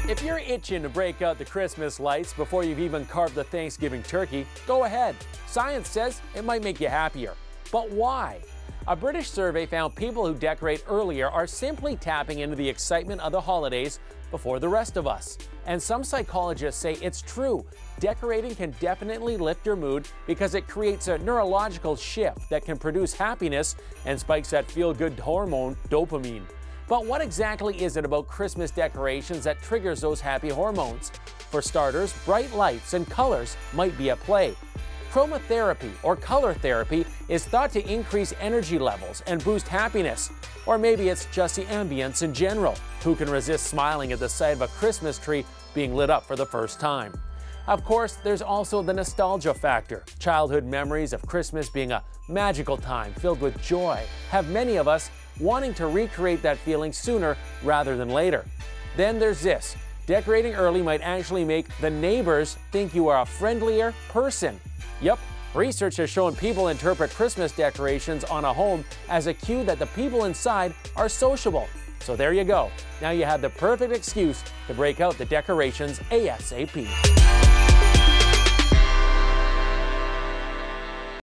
If you're itching to break out the Christmas lights before you've even carved the Thanksgiving turkey, go ahead. Science says it might make you happier. But why? A British survey found people who decorate earlier are simply tapping into the excitement of the holidays before the rest of us. And some psychologists say it's true. Decorating can definitely lift your mood because it creates a neurological shift that can produce happiness and spikes that feel-good hormone, dopamine. But what exactly is it about Christmas decorations that triggers those happy hormones? For starters, bright lights and colors might be at play. Chromotherapy or color therapy is thought to increase energy levels and boost happiness. Or maybe it's just the ambience in general. Who can resist smiling at the sight of a Christmas tree being lit up for the first time? Of course, there's also the nostalgia factor. Childhood memories of Christmas being a magical time filled with joy have many of us wanting to recreate that feeling sooner rather than later. Then there's this. Decorating early might actually make the neighbors think you are a friendlier person. Yep, research has shown people interpret Christmas decorations on a home as a cue that the people inside are sociable. So there you go. Now you have the perfect excuse to break out the decorations ASAP.